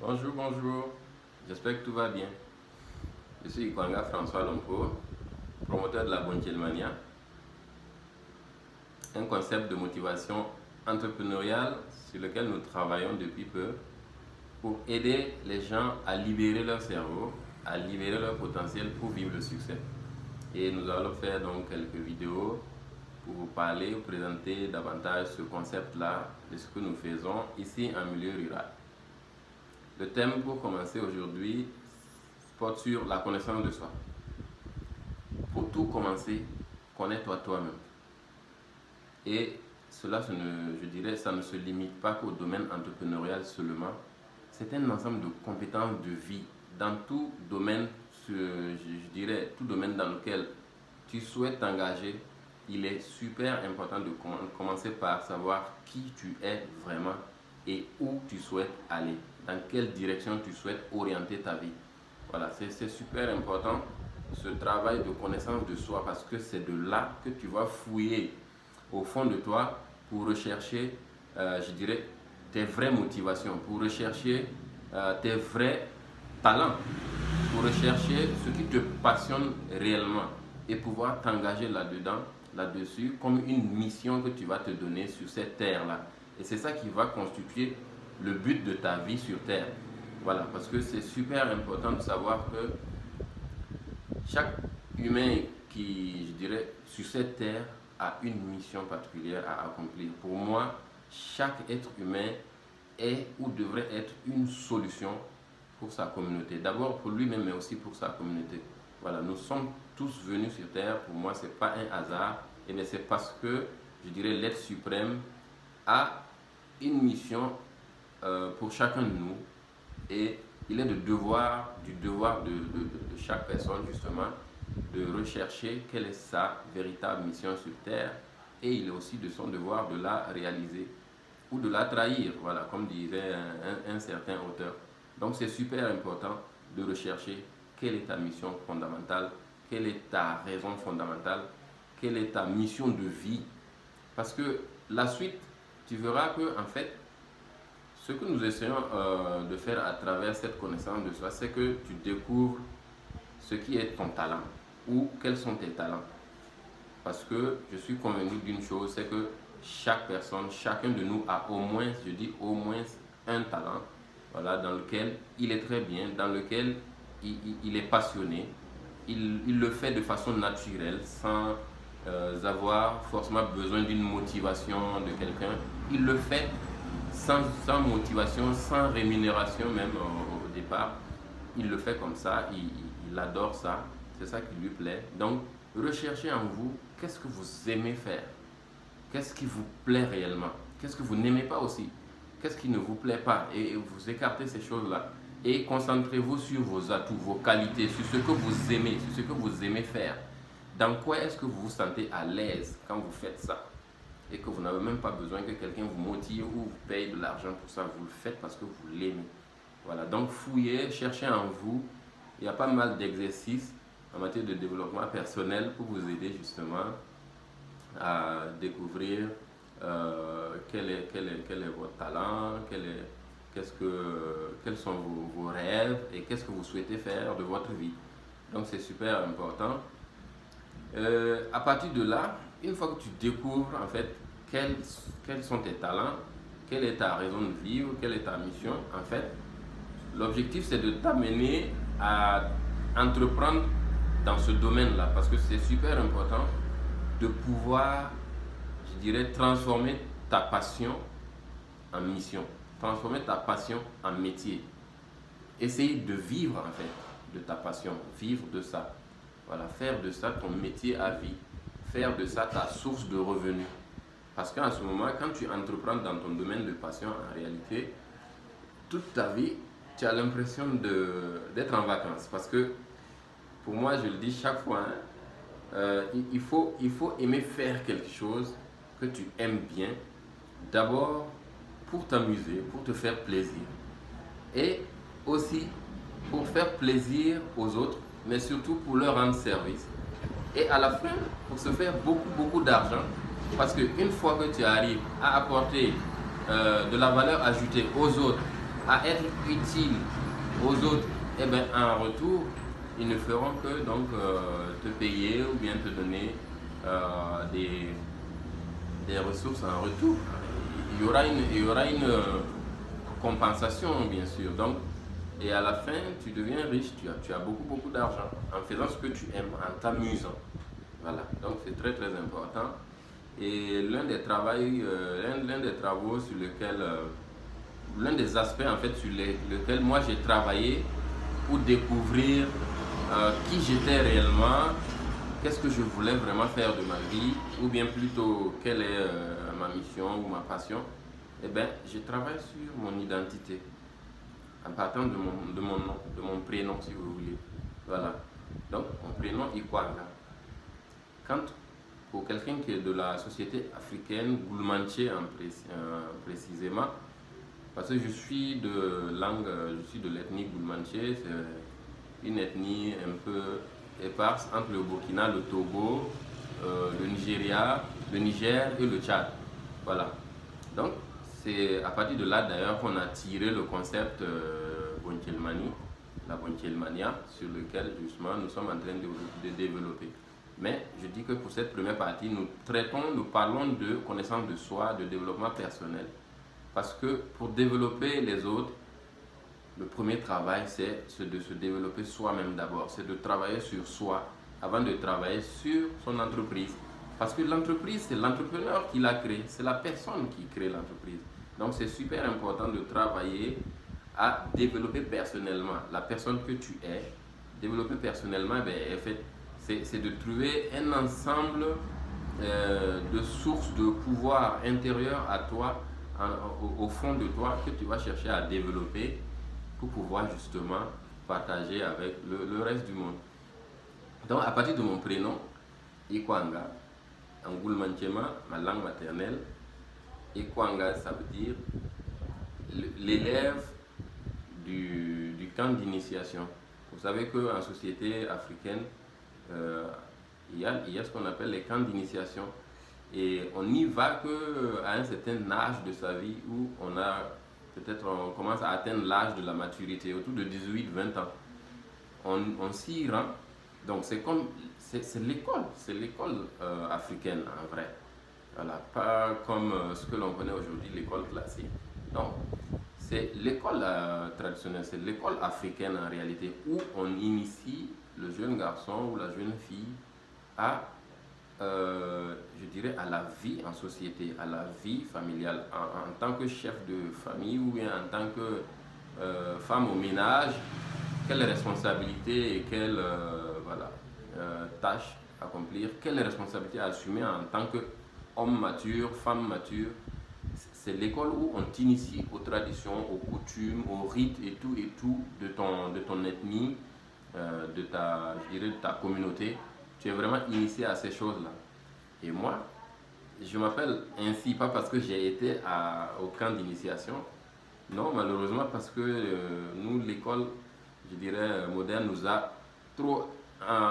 Bonjour, bonjour. J'espère que tout va bien. Je suis Ikwanga François Lompo, promoteur de la Bonkelmania, un concept de motivation entrepreneuriale sur lequel nous travaillons depuis peu pour aider les gens à libérer leur cerveau, à libérer leur potentiel pour vivre le succès. Et nous allons faire donc quelques vidéos pour vous parler, vous présenter davantage ce concept-là de ce que nous faisons ici en milieu rural. Le thème pour commencer aujourd'hui porte sur la connaissance de soi. Pour tout commencer, connais-toi toi-même. Et cela, je dirais, ça ne se limite pas qu'au domaine entrepreneurial seulement. C'est un ensemble de compétences de vie dans tout domaine, je dirais, tout domaine dans lequel tu souhaites t'engager. Il est super important de commencer par savoir qui tu es vraiment et où tu souhaites aller, dans quelle direction tu souhaites orienter ta vie. Voilà, c'est super important ce travail de connaissance de soi parce que c'est de là que tu vas fouiller au fond de toi pour rechercher, je dirais, tes vraies motivations, pour rechercher tes vrais talents, pour rechercher ce qui te passionne réellement et pouvoir t'engager là-dessus comme une mission que tu vas te donner sur cette terre-là. Et c'est ça qui va constituer le but de ta vie sur terre. Voilà, parce que c'est super important de savoir que chaque humain qui, je dirais, sur cette terre a une mission particulière à accomplir. Pour moi, chaque être humain est ou devrait être une solution pour sa communauté. D'abord pour lui-même, mais aussi pour sa communauté. Voilà, nous sommes tous venus sur terre. Pour moi, ce n'est pas un hasard. Et c'est parce que, je dirais, l'être suprême a une mission pour chacun de nous. Et il est du devoir de chaque personne, justement, de rechercher quelle est sa véritable mission sur terre. Et il est aussi de son devoir de la réaliser ou de la trahir, voilà, comme disait un certain auteur. Donc c'est super important de rechercher quelle est ta mission fondamentale, quelle est ta raison fondamentale, quelle est ta mission de vie. Parce que la suite, tu verras que en fait, ce que nous essayons de faire à travers cette connaissance de soi, c'est que tu découvres ce qui est ton talent ou quels sont tes talents. Parce que je suis convaincu d'une chose, c'est que chaque personne, chacun de nous a au moins, je dis au moins un talent, voilà, dans lequel il est très bien, dans lequel il est passionné, il le fait de façon naturelle, sans avoir forcément besoin d'une motivation de quelqu'un. Il le fait sans motivation, sans rémunération même au départ. Il le fait comme ça, il adore ça, c'est ça qui lui plaît. Donc, recherchez en vous qu'est-ce que vous aimez faire, qu'est-ce qui vous plaît réellement, qu'est-ce que vous n'aimez pas aussi, qu'est-ce qui ne vous plaît pas, et vous écartez ces choses-là. Et concentrez-vous sur vos atouts, vos qualités, sur ce que vous aimez, sur ce que vous aimez faire. Dans quoi est-ce que vous vous sentez à l'aise quand vous faites ça? Et que vous n'avez même pas besoin que quelqu'un vous motive ou vous paye de l'argent pour ça. Vous le faites parce que vous l'aimez. Voilà, donc fouillez, cherchez en vous. Il y a pas mal d'exercices en matière de développement personnel pour vous aider justement à découvrir quel est votre talent, quels sont vos rêves et qu'est-ce que vous souhaitez faire de votre vie. Donc c'est super important. À partir de là, une fois que tu découvres en fait quels sont tes talents, quelle est ta raison de vivre, quelle est ta mission, en fait, l'objectif c'est de t'amener à entreprendre dans ce domaine-là parce que c'est super important de pouvoir, je dirais, transformer ta passion en mission, transformer ta passion en métier. Essayer de vivre en fait de ta passion, vivre de ça. Voilà, faire de ça ton métier à vie, faire de ça ta source de revenus. Parce qu'en ce moment, quand tu entreprends dans ton domaine de passion, en réalité, toute ta vie, tu as l'impression d'être en vacances. Parce que, pour moi, je le dis chaque fois, il faut aimer faire quelque chose que tu aimes bien. D'abord, pour t'amuser, pour te faire plaisir. Et aussi, pour faire plaisir aux autres, mais surtout pour leur rendre service. Et à la fin, pour se faire beaucoup d'argent, parce qu'une fois que tu arrives à apporter de la valeur ajoutée aux autres à être utile aux autres, et bien en retour, ils ne feront que donc te payer ou bien te donner des ressources en retour. Il y aura une compensation, bien sûr. Donc, et à la fin, tu deviens riche, tu as beaucoup, beaucoup d'argent en faisant ce que tu aimes, en t'amusant. Voilà, donc c'est très, très important. Et l'un des travaux sur lequel, l'un des aspects en fait sur lesquels moi j'ai travaillé pour découvrir qui j'étais réellement, qu'est-ce que je voulais vraiment faire de ma vie, ou bien plutôt quelle est ma mission ou ma passion, eh bien, je travaille sur mon identité, en partant de mon nom, de mon prénom si vous voulez. Voilà. Donc, mon prénom Ikwanga. Quand pour quelqu'un qui est de la société africaine, Goulmanché précisément, parce que je suis de l'ethnie Goulmanché, c'est une ethnie un peu éparse entre le Burkina, le Togo, le Nigeria, le Niger et le Tchad. Voilà. Donc, c'est à partir de là d'ailleurs qu'on a tiré le concept Bontjelmani, la Bontjelmania, sur lequel justement nous sommes en train de développer. Mais je dis que pour cette première partie, nous parlons de connaissance de soi, de développement personnel. Parce que pour développer les autres, le premier travail, c'est de se développer soi-même d'abord. C'est de travailler sur soi avant de travailler sur son entreprise. Parce que l'entreprise, c'est l'entrepreneur qui l'a créée. C'est la personne qui crée l'entreprise. Donc, c'est super important de travailler à développer personnellement la personne que tu es. Développer personnellement, ben, en fait, c'est de trouver un ensemble de sources de pouvoir intérieur à toi, au fond de toi, que tu vas chercher à développer pour pouvoir justement partager avec le reste du monde. Donc, à partir de mon prénom, Ikwanga, en Goulmanchema, ma langue maternelle, Ikwanga, ça veut dire l'élève du camp d'initiation. Vous savez qu'en société africaine, il y a ce qu'on appelle les camps d'initiation. Et on n'y va qu'à un certain âge de sa vie où on commence à atteindre l'âge de la maturité, autour de 18-20 ans. On s'y rend. Donc c'est l'école africaine en vrai. Voilà, pas comme ce que l'on connaît aujourd'hui, l'école classique. Donc, c'est l'école traditionnelle, c'est l'école africaine en réalité, où on initie le jeune garçon ou la jeune fille à, je dirais, à la vie en société, à la vie familiale, en tant que chef de famille ou bien en tant que femme au ménage, quelles responsabilités et quelles tâches accomplir, quelles responsabilités assumer en tant qu'homme mature, femme mature. C'est l'école où on t'initie aux traditions, aux coutumes, aux rites et tout de ton ethnie, de ta communauté. Tu es vraiment initié à ces choses-là. Et moi, je m'appelle ainsi, pas parce que j'ai été au camp d'initiation, non, malheureusement parce que nous, l'école, je dirais, moderne, nous a trop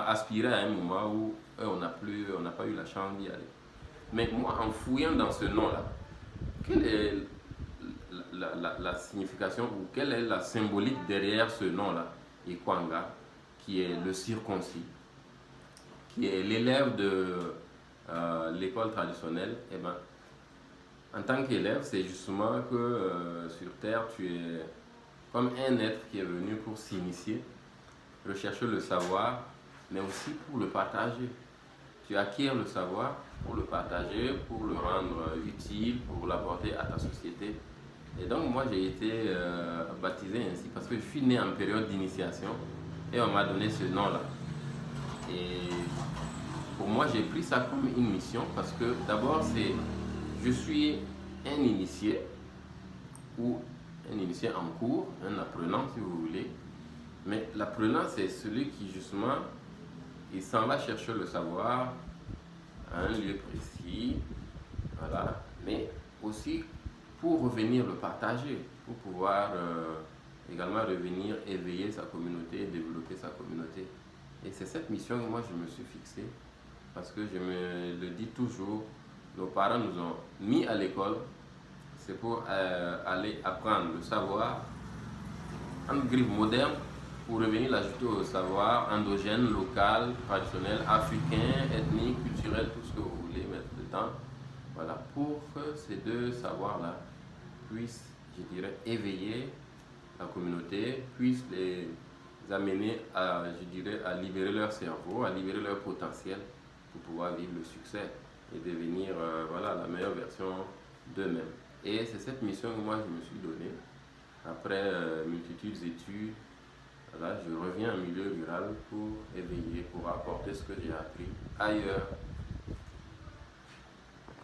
aspiré à un moment où on n'a pas eu la chance d'y aller. Mais moi, en fouillant dans ce nom-là, quelle est la signification ou quelle est la symbolique derrière ce nom-là, Ikwanga, qui est le circoncis, qui est l'élève de l'école traditionnelle? Eh ben, en tant qu'élève, c'est justement que sur Terre, tu es comme un être qui est venu pour s'initier, rechercher le savoir, mais aussi pour le partager. Tu acquiers le savoir pour le partager, pour le rendre utile, pour l'apporter à ta société. Et donc moi j'ai été baptisé ainsi parce que je suis né en période d'initiation et on m'a donné ce nom-là. Et pour moi j'ai pris ça comme une mission parce que d'abord je suis un initié ou un initié en cours, un apprenant si vous voulez. Mais l'apprenant c'est celui qui justement il s'en va chercher le savoir à un lieu précis, voilà, mais aussi pour revenir le partager, pour pouvoir également revenir éveiller sa communauté, développer sa communauté. Et c'est cette mission que moi je me suis fixée, parce que je me le dis toujours, nos parents nous ont mis à l'école, c'est pour aller apprendre le savoir en griffe moderne, pour revenir l'ajouter au savoir endogène, local, traditionnel, africain, ethnique, culturel, tout ce que vous voulez mettre dedans. Voilà, pour que ces deux savoirs-là puissent, je dirais, éveiller la communauté, puissent les amener à, je dirais, à libérer leur cerveau, à libérer leur potentiel pour pouvoir vivre le succès et devenir voilà, la meilleure version d'eux-mêmes. Et c'est cette mission que moi je me suis donnée. Après multitudes d'études, voilà, je reviens en milieu rural pour éveiller, pour apporter ce que j'ai appris ailleurs